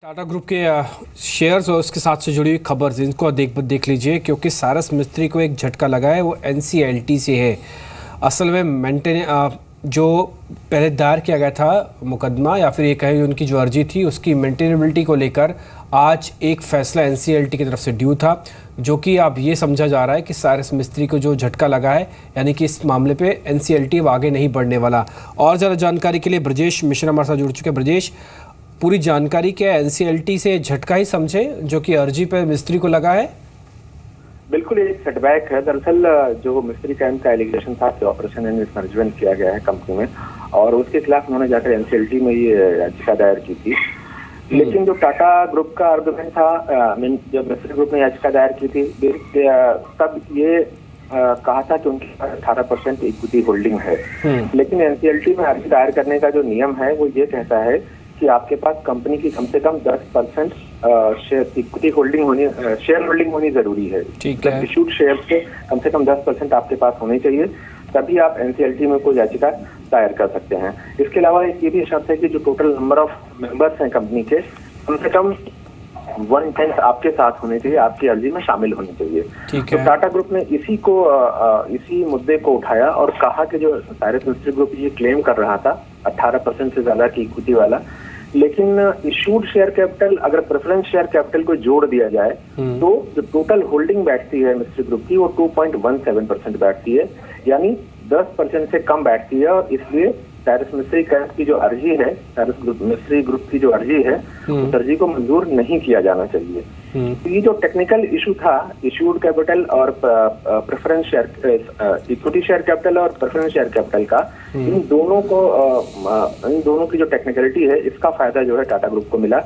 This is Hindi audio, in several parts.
टाटा ग्रुप के शेयर्स और उसके साथ से जुड़ी हुई खबर जिनको देख लीजिए, क्योंकि सारस मिस्त्री को एक झटका लगा है। वो NCLT से है। असल में जो पहले दायर किया गया था मुकदमा, या फिर ये कहें उनकी जो अर्जी थी, उसकी मेंटेनेबिलिटी को लेकर आज एक फैसला NCLT की तरफ से ड्यू था, जो कि अब ये समझा जा रहा है कि सारस मिस्त्री को जो झटका लगा है, यानी कि इस मामले पे NCLT अब आगे नहीं बढ़ने वाला। और ज़्यादा जानकारी के लिए ब्रजेश मिश्रा हमारे साथ जुड़ चुके हैं। ब्रजेश, पूरी जानकारी क्या है? NCLT से झटका ही समझे जो कि अर्जी पे मिस्त्री को लगा है? बिल्कुल एक सेटबैक है। दरअसल जो मिस्त्री कैंप का एलिगेशन था कि ऑपरेशन एंड मिसमैनेजमेंट किया गया है कंपनी में, और उसके खिलाफ उन्होंने जाकर NCLT में ये याचिका दायर की थी। लेकिन जो टाटा ग्रुप का आर्गुमेंट था, जब मिस्त्री ग्रुप ने याचिका दायर की थी, तब ये कहा था कि उनके पास 18% इक्विटी होल्डिंग है। लेकिन NCLT में अर्जी दायर करने का जो नियम है वो ये कहता है कि आपके पास कंपनी की कम से कम 10% शेयर इक्विटी होल्डिंग होनी, शेयर होल्डिंग होनी जरूरी है। इशूड शेयर से कम 10% आपके पास होने चाहिए, तभी आप NCLT में कोई याचिका दायर कर सकते हैं। इसके अलावा एक ये भी शर्त है कि जो टोटल नंबर ऑफ मेंबर्स हैं कंपनी के, कम से कम 1/10 आपके साथ होने चाहिए, आपकी अर्जी में शामिल होनी चाहिए। तो टाटा ग्रुप ने इसी मुद्दे को उठाया और कहा कि जो सारस मिस्त्री ग्रुप ये क्लेम कर रहा था 18% से ज्यादा की इक्विटी वाला, लेकिन इशूड शेयर कैपिटल, अगर प्रेफरेंस शेयर कैपिटल को जोड़ दिया जाए तो जो टोटल होल्डिंग बैठती है मिस्त्री ग्रुप की, वो 2.17% बैठती है, यानी 10% से कम बैठती है। और इसलिए सारस मिस्त्री कैंप की जो अर्जी है, सारस मिस्त्री ग्रुप की जो अर्जी है, उस अर्जी को मंजूर नहीं किया जाना चाहिए। तो ये जो टेक्निकल इशू था, इशूड कैपिटल और preference share, equity share capital और प्रेफरेंस शेयर कैपिटल का, इन दोनों की जो टेक्निकलिटी है, इसका फायदा जो है टाटा ग्रुप को मिला।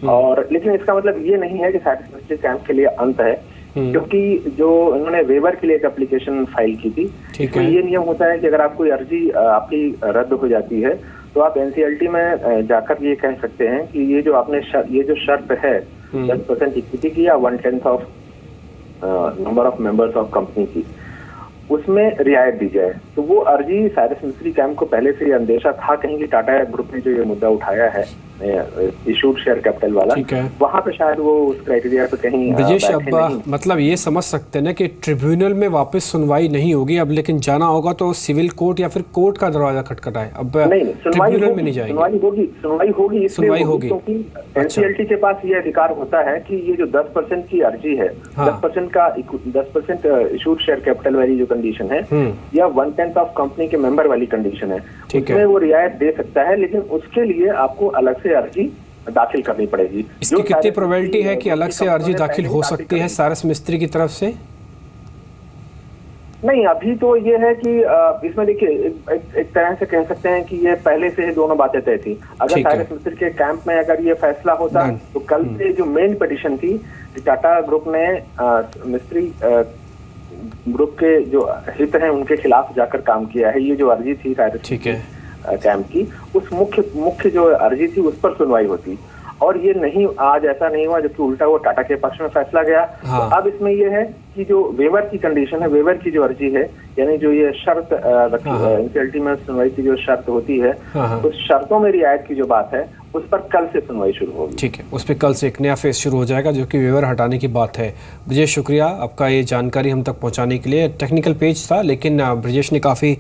और लेकिन इसका मतलब ये नहीं है कि सारस मिस्त्री कैंप के लिए अंत है, क्योंकि जो इन्होंने वेवर के लिए एक एप्लीकेशन फाइल की थी, तो ये नियम होता है कि अगर आपको अर्जी आपकी रद्द हो जाती है तो आप NCLT में जाकर ये कह सकते हैं कि ये जो शर्त है 10% इक्विटी की या 1/10 of number of members of company की, उसमें रियायत दी जाए। तो वो अर्जी सारस मिस्त्री कैंप को पहले से अंदेशा था कहीं कि टाटा ग्रुप ने जो ये मुद्दा उठाया है इशूड शेयर कैपिटल वाला, वहां पे शायद वो उस क्राइटेरिया पे कहीं ब्रजेश, अब मतलब ये समझ सकते हैं ना कि ट्रिब्यूनल में वापस सुनवाई नहीं होगी अब, लेकिन जाना होगा तो सिविल कोर्ट या फिर कोर्ट का दरवाजा खटखटाए। अब नहीं, ट्रिब्यूनल में नहीं जाएंगे। सुनवाई होगी क्योंकि NCLT के पास ये अधिकार होता है कि ये जो 10% की अर्जी है, 10% इशूड शेयर कैपिटल वाली जो कंडीशन है, या 1/10 ऑफ कंपनी के मेंबर वाली कंडीशन है, उसमें वो रियायत दे सकता है, लेकिन उसके लिए आपको अलग से अर्जी दाखिल करनी पड़ेगी। इसकी कितनी प्रोबेबिलिटी है कि अलग से अर्जी दाखिल हो सकती है सारस मिस्त्री की तरफ से? नहीं, अभी तो ये है कि इसमें देखिए एक तरह से कह सकते हैं कि ये पहले से ही दोनों बातें तय थी। अगर सारस मिस्त्री के कैंप में अगर ये फैसला होता तो कल से जो मेन पिटीशन थी, टाटा ग्रुप ने मिस्त्री ग्रुप के जो हित हैं उनके खिलाफ जाकर काम किया है। ये जो अर्जी थी सारस कैंप की, उस मुख्य जो अर्जी थी उस पर सुनवाई होती, और ये नहीं, आज ऐसा नहीं हुआ, जबकि उल्टा वो टाटा के पक्ष में फैसला गया। तो अब इसमें ये है कि जो वेवर की कंडीशन है, वेवर की जो अर्जी है, यानी जो ये शर्त NCLT में सुनवाई की जो शर्त होती है, उस शर्तों में रियायत की जो बात है, उस पर कल से सुनवाई शुरू होगी। ठीक है, उस पर कल से एक नया फेज शुरू हो जाएगा, जो कि वेवर हटाने की बात है। ब्रजेश, शुक्रिया आपका ये जानकारी हम तक पहुंचाने के लिए। टेक्निकल पेज था, लेकिन ब्रजेश ने काफ़ी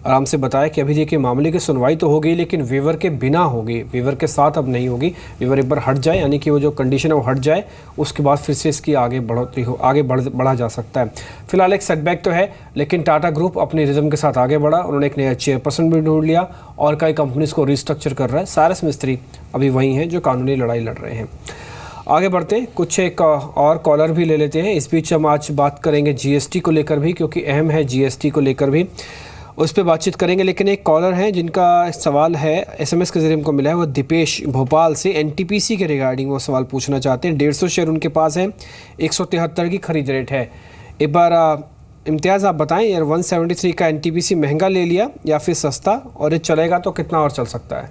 आराम से बताया कि अभी देखिए मामले की सुनवाई तो होगी, लेकिन वेवर के बिना होगी, वेवर के साथ अब नहीं होगी। वेवर एक बार हट जाए, यानी कि वो जो कंडीशन है वो हट जाए, उसके बाद फिर से इसकी आगे बढ़ा जा सकता है। फिलहाल एक सेटबैक तो है, लेकिन टाटा ग्रुप अपने रिज्म के साथ आगे बढ़ा। उन्होंने एक नया चेयरपर्सन भी ढूंढ लिया और कई कंपनीज को रिस्ट्रक्चर कर रहा है। सारस मिस्त्री अभी वही हैं जो कानूनी लड़ाई लड़ रहे हैं। आगे बढ़ते हैं, कुछ एक और कॉलर भी ले लेते हैं। इस बीच हम आज बात करेंगे GST को लेकर भी, क्योंकि अहम है GST को लेकर भी, उस पर बातचीत करेंगे। लेकिन एक कॉलर है जिनका सवाल है, SMS के जरिए हमको मिला है, वो दीपेश भोपाल से NTPC के रिगार्डिंग वो सवाल पूछना चाहते हैं। 150 शेयर उनके पास है, 173 की खरीद रेट है। एक बार इम्तियाज़ आप बताएं, यार 173 का NTPC महंगा ले लिया या फिर सस्ता, और ये चलेगा तो कितना और चल सकता है?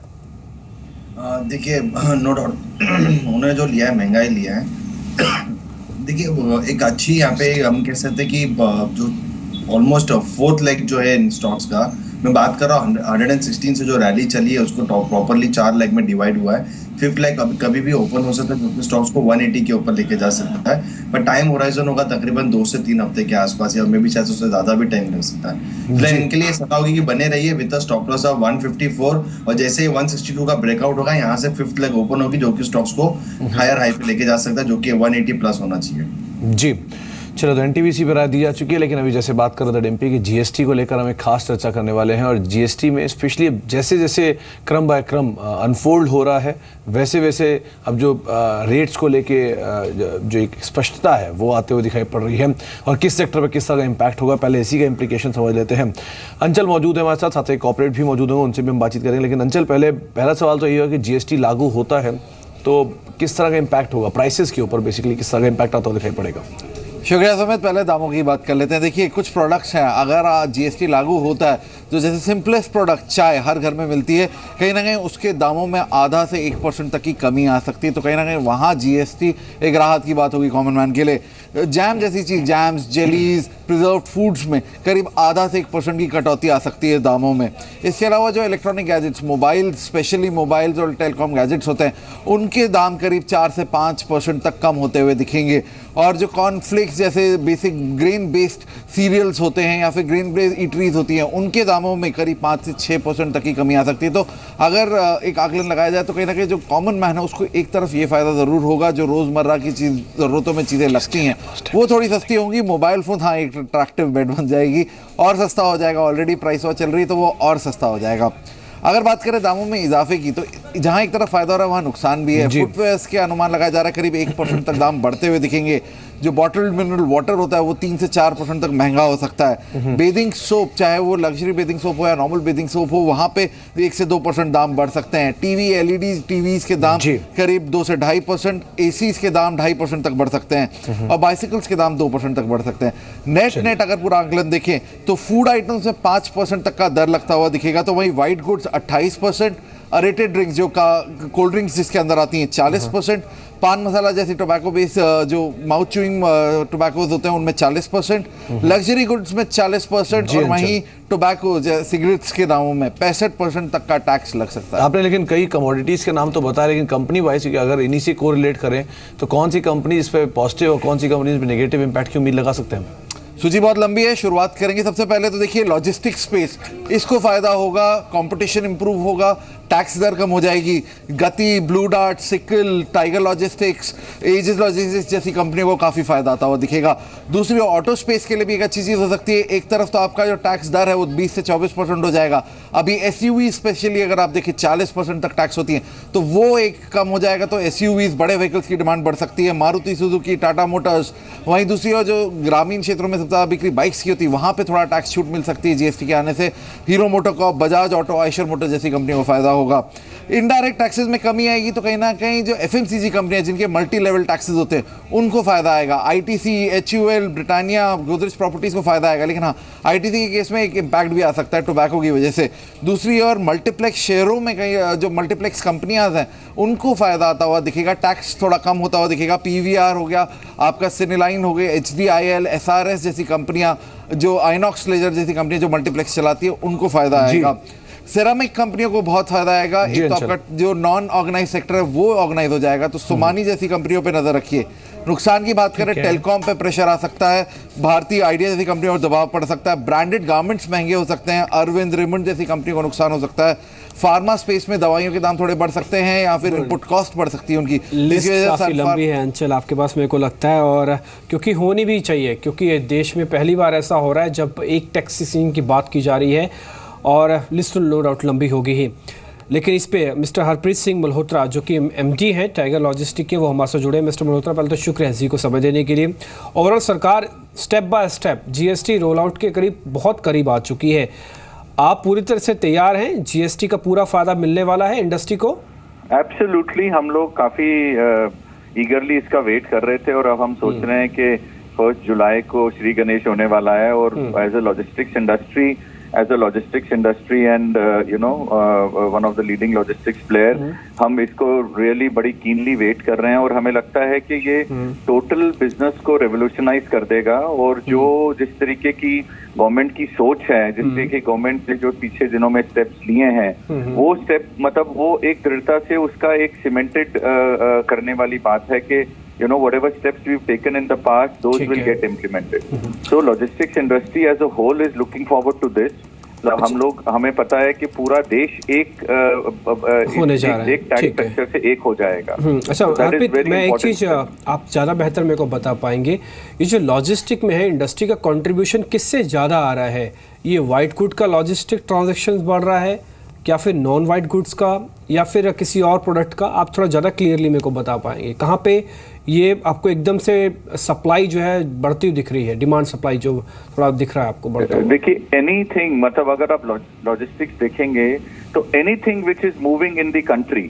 देखिए, नो डाउट उन्होंने जो लिया है महंगा ही लिया है। देखिए, एक अच्छी यहाँ पे हम कह सकते हैं कि जो ऑलमोस्ट 4th लेग जो है इन स्टॉक्स का, मैं बात कर रहा हूँ 116 से जो रैली चली है उसको प्रॉपरली 4 लेग में डिवाइड हुआ है। 5th लेग कभी भी ओपन हो सकता है, जो कि स्टॉक्स को 180 के ऊपर लेके जा सकता है, पर टाइम होराइजन होगा तकरीबन 2 से 3 हफ्ते के आसपास, या मे भी शायद उससे ज्यादा भी टाइम लग सकता है। फिलहाल इनके लिए सलाह होगी कि बने रहिए विद स्टॉप लॉस ऑफ 154, और जैसे ही 162 का ब्रेकआउट होगा यहाँ से 5th लेग ओपन होगी, जो कि स्टॉक्स को हायर हाई पे लेके जा सकता है, जो कि 180 प्लस होना चाहिए। जी चलो, तो एनटीपीसी पर राय दी जा चुकी है, लेकिन अभी जैसे बात कर रहे थे डिम्पी की जीएसटी को लेकर हम एक खास चर्चा करने वाले हैं। और जीएसटी में स्पेशली जैसे जैसे क्रम बाय क्रम अनफोल्ड हो रहा है, वैसे वैसे अब जो रेट्स को लेके जो एक स्पष्टता है वो आते हुए दिखाई पड़ रही है, और किस सेक्टर पर किस तरह का इम्पैक्ट होगा, पहले इसी का इम्प्लीकेशन समझ लेते हैं। अंचल मौजूद है हमारे साथ एक कॉर्पोरेट भी मौजूद होंगे, उनसे भी हम बातचीत करेंगे। लेकिन अंचल, पहला सवाल तो ये होगा कि जीएसटी लागू होता है तो किस तरह का इम्पैक्ट होगा प्राइसेस के ऊपर, बेसिकली किस तरह का इम्पैक्ट आता हुआ दिखाई पड़ेगा? शुक्रिया समेत, पहले दामों की बात कर लेते हैं। देखिए, कुछ प्रोडक्ट्स हैं, अगर जीएसटी लागू होता है तो जैसे सिंपलेस्ट प्रोडक्ट चाय हर घर में मिलती है, कहीं ना कहीं उसके दामों में आधा से 1% तक की कमी आ सकती है, तो कहीं ना कहीं वहाँ जीएसटी एक राहत की बात होगी कॉमन मैन के लिए। जैम जैसी चीज़, जैम्स, जेलीज, प्रिजर्व्ड फूड्स में करीब आधा से 1% की कटौती आ सकती है दामों में। इसके अलावा जो electronic gadgets, mobile, specially mobiles और टेलीकॉम गैजेट्स होते हैं, उनके दाम करीब 4 से 5% तक कम होते हुए दिखेंगे। और जो कॉर्नफ्लेक्स जैसे बेसिक ग्रेन बेस्ड सीरियल्स होते हैं या फिर ग्रेन बेस्ड ईटरीज होती हैं, उनके दामों में करीब 5 से 6% तक की कमी आ सकती है। तो अगर एक आकलन लगाया जाए तो कहीं ना कहीं जो कॉमन मैन है उसको एक तरफ ये फ़ायदा ज़रूर होगा, जो रोज़मर्रा की ज़रूरतों में चीज़ें लगती हैं वो थोड़ी सस्ती होंगी। मोबाइल फ़ोन हाँ एक अट्रैक्टिव बेट बन जाएगी और सस्ता हो जाएगा, ऑलरेडी प्राइस वहाँ चल रही है तो वो और सस्ता हो जाएगा। अगर बात करें दामों में इजाफे की, तो जहां एक तरफ फायदा हो रहा है वहां नुकसान भी है। फुटवेयर्स के अनुमान लगाया जा रहा है करीब 1% तक दाम बढ़ते हुए दिखेंगे। जो बॉटल्ड मिनरल वाटर होता है वो 3 से 4% तक महंगा हो सकता है। बेदिंग सोप, चाहे वो लग्जरी बेदिंग सोप हो या नॉर्मल बेदिंग सोप हो, वहां पे 1 से 2% दाम बढ़ सकते हैं। टीवी, एलईडी टीवीज के दाम करीब 2 से 2.5%, एसीज के दाम 2.5% तक बढ़ सकते हैं, और बाइसिकल्स के दाम 2% तक बढ़ सकते हैं। नेट अगर पूरा आंकलन देखें तो फूड आइटम्स में 5% तक का दर लगता हुआ दिखेगा, तो वहीं व्हाइट गुड्स 28%, अरेटेड ड्रिंक्स जो कोल्ड ड्रिंक्स जिसके अंदर आती हैं 40%, पान मसाला जैसी टोबैको बेस जो माउथ च्यूइंग टोबैकोज होते हैं उनमें 40%, लग्जरी गुड्स में 40%, और वहीं टोबैको सिगरेट्स के दामों में 65% तक का टैक्स लग सकता है। आपने लेकिन कई कमोडिटीज़ के नाम तो बताया, लेकिन कंपनी वाइज अगर इन्हीं से कोरिलेट करें तो कौन सी कंपनी इस पर पॉजिटिव और कौन सी कंपनी इस पर नेगेटिव इम्पैक्ट की उम्मीद लगा सकते हैं? सूची बहुत लंबी है, शुरुआत करेंगे सबसे पहले तो देखिए लॉजिस्टिक स्पेस, इसको फायदा होगा, कंपटीशन इंप्रूव होगा, टैक्स दर कम हो जाएगी। Gati, Blue Dart, Sical, Tiger Logistics, Aegis Logistics जैसी कंपनियों को काफ़ी फायदा आता हुआ दिखेगा। दूसरी ऑटो स्पेस के लिए भी एक अच्छी चीज़ हो सकती है। एक तरफ तो आपका जो टैक्स दर है वो 20 से 24% हो जाएगा। अभी एसयूवी स्पेशली अगर आप देखिए 40% तक टैक्स होती है, तो वो एक कम हो जाएगा, तो एसयूवीज बड़े व्हीकल्स की डिमांड बढ़ सकती है। मारुति सुजुकी, टाटा मोटर्स, वहीं दूसरी ओर जो ग्रामीण क्षेत्रों में सबसे ज़्यादा बिक्री बाइक्स की होती है, वहाँ पे थोड़ा टैक्स छूट मिल सकती है जीएसटी के आने से। Hero MotoCorp, Bajaj auto, Eicher motor जैसी कंपनियों को फायदा होगा। इनडायरेक्ट टैक्सेस में कमी आएगी, तो कहीं ना कहीं जो एफएमसीजी कंपनियां जिनके मल्टी लेवल टैक्सेस होते हैं उनको फायदा आएगा। ITC, HUL, Britannia, Godrej properties को फायदा आएगा, लेकिन हाँ आईटीसी के केस में एक इम्पैक्ट भी आ सकता है टोबैको की वजह से। दूसरी ओर मल्टीप्लेक्स शेयरों में कहीं जो मल्टीप्लेक्स कंपनियां हैं उनको फायदा आता हुआ दिखेगा, टैक्स थोड़ा कम होता हुआ दिखेगा। पीवीआर हो गया आपका, सिनेलाइन हो गए, एचडीआईएल, एसआरएस जैसी कंपनियां, जो आइनॉक्स लेजर जैसी कंपनियां जो मल्टीप्लेक्स चलाती है उनको फायदा आएगा। सेरामिक कंपनियों को बहुत फायदा आएगा। एक तो आपका जो नॉन ऑर्गेनाइज सेक्टर है वो ऑर्गेनाइज हो जाएगा, तो सोमानी जैसी कंपनियों पे नजर रखिए। नुकसान की बात करें, टेलीकॉम पे प्रेशर आ सकता है, भारतीय आइडिया जैसी कंपनियों पर दबाव पड़ सकता है, ब्रांडेड गारमेंट्स महंगे हो सकते हैं, अरविंद, रेमंड जैसी कंपनी को नुकसान हो सकता है। फार्मा स्पेस में दवाइयों के दाम थोड़े बढ़ सकते हैं, या फिर इनपुट कॉस्ट बढ़ सकती है उनकी। लिस्ट काफ़ी लंबी है अंचल आपके पास, मेरे को लगता है, और क्योंकि होनी भी चाहिए, क्योंकि देश में पहली बार ऐसा हो रहा है जब एक टैक्स सीजन की बात की जा रही है, और लिस्ट नो डाउट लंबी होगी ही। लेकिन इस पे मिस्टर हरप्रीत सिंह मल्होत्रा जो कि एमडी हैं टाइगर लॉजिस्टिक के, वो हमारे से जुड़े। मिस्टर मल्होत्रा, पहले तो शुक्र है जी को समय देने के लिए। ओवरऑल सरकार step by step GST roll out के बहुत करीब आ चुकी है। आप पूरी तरह से तैयार हैं? जीएसटी का पूरा फायदा मिलने वाला है इंडस्ट्री को? एब्सोल्युटली, हम लोग काफी ईगरली इसका वेट कर रहे थे, और अब हम सोच रहे हैं कि 1 जुलाई को श्री गणेश होने वाला है, और as a logistics industry as a logistics industry and one of the leading logistics player, हम इसको really बड़ी keenly wait कर रहे हैं और हमें लगता है कि ये total business को revolutionize कर देगा और जो जिस तरीके की गवर्नमेंट की सोच है, जिस तरीके की गवर्नमेंट ने जो पीछे दिनों में स्टेप्स लिए हैं, वो स्टेप मतलब वो एक दृढ़ता से उसका एक सीमेंटेड करने वाली बात है कि whatever steps we've taken in the past, those will get implemented. So logistics industry as a whole is looking forward to this. हमें पता है कि पूरा देश एक होने जा रहा है, एक टैक्स स्ट्रक्चर से एक हो जाएगा। अच्छा अर्पित, मैं एक चीज़ आप ज़्यादा बेहतर मेरे को बता पाएंगे, ये जो लॉजिस्टिक में है इंडस्ट्री का कंट्रीब्यूशन किससे ज़्यादा आ रहा है? ये वाइट गुड का लॉजिस्टिक ट्रांजैक्शंस बढ़ रहा है या फिर नॉन वाइट गुड्स का या फिर किसी और प्रोडक्ट का? आप थोड़ा ज़्यादा क्लियरली मेरे को बता पाएंगे कहाँ पे ये आपको एकदम से सप्लाई जो है बढ़ती हुई दिख रही है, डिमांड सप्लाई जो थोड़ा दिख रहा है आपको बढ़ता हुआ? देखिए एनीथिंग, मतलब अगर आप लॉजिस्टिक्स देखेंगे तो anything which is moving in the country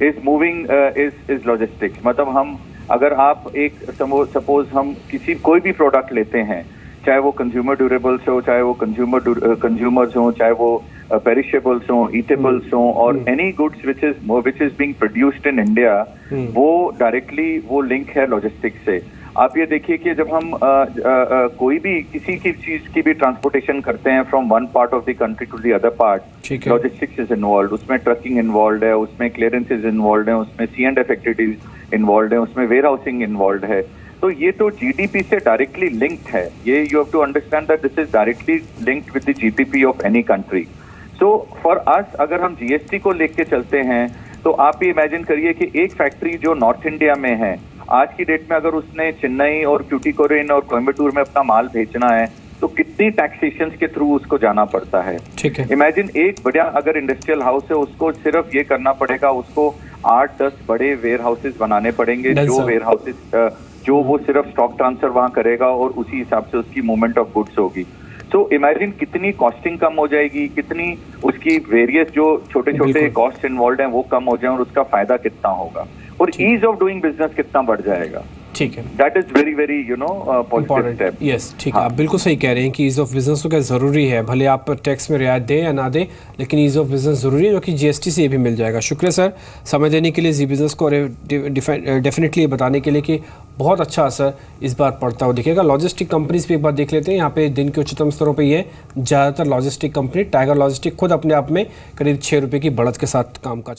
is moving is logistics. मतलब हम अगर आप एक सपोज हम कोई भी प्रोडक्ट लेते हैं, चाहे वो कंज्यूमर ड्यूरेबल्स हो, चाहे वो कंज्यूमर्स हो, चाहे वो पेरिशेबल्स हो, ईटेबल्स हो, और any goods which is being produced in India, वो डायरेक्टली वो लिंक है लॉजिस्टिक्स से। आप ये देखिए कि जब हम कोई भी किसी की चीज की भी ट्रांसपोर्टेशन करते हैं from one part of the country to the other part, logistics is involve, उसमें ट्रकिंग इन्वॉल्व है, उसमें क्लियरेंसेज इन्वॉल्व है, उसमें C&F एक्टिविटीज इन्वॉल्व है, उसमें वेयर हाउसिंग इन्वॉल्व है। तो ये तो जीडीपी से डायरेक्टली लिंक्ड है। ये you have to understand that this is directly linked with the GDP of any country. So for us, अगर हम जीएसटी को लेके चलते हैं तो आप ये इमेजिन करिए कि एक फैक्ट्री जो नॉर्थ इंडिया में है, आज की डेट में अगर उसने चेन्नई और ट्यूटिकोरिन और कोयम्बटूर में अपना माल भेजना है तो कितनी टैक्सेशन के थ्रू उसको जाना पड़ता है। ठीक है, इमेजिन एक बड़ा अगर इंडस्ट्रियल हाउस है, उसको सिर्फ ये करना पड़ेगा, उसको 8-10 बड़े वेयर हाउसेज बनाने पड़ेंगे, जो वेयर हाउसेज जो वो सिर्फ स्टॉक ट्रांसफर वहां करेगा और उसी हिसाब से उसकी मूवमेंट ऑफ गुड्स होगी। सो इमेजिन कितनी कॉस्टिंग कम हो जाएगी, कितनी उसकी वेरियस जो छोटे छोटे कॉस्ट इन्वॉल्व हैं वो कम हो जाए और उसका फायदा कितना होगा और ईज ऑफ डूइंग बिजनेस कितना बढ़ जाएगा। ठीक है, that is very very positive step. Yes, ठीक है, आप बिल्कुल सही कह रहे हैं कि ईज ऑफ बिजनेस तो क्या ज़रूरी है, भले आप टैक्स में रियायत दें या ना दें, लेकिन ईज ऑफ बिजनेस ज़रूरी है, जो कि जीएसटी से ये भी मिल जाएगा। शुक्रिया सर समय देने के लिए, जी बिजनेस को डेफिनेटली ये बताने के लिए कि बहुत अच्छा असर इस बार पड़ता हुआ दिखेगा। लॉजिस्टिक कंपनीज भी एक बार देख लेते हैं, यहाँ पे दिन के उच्चतम स्तरों पे ये ज़्यादातर लॉजिस्टिक कंपनी, टाइगर लॉजिस्टिक खुद अपने आप में करीब 6 रुपये की बढ़त के साथ काम का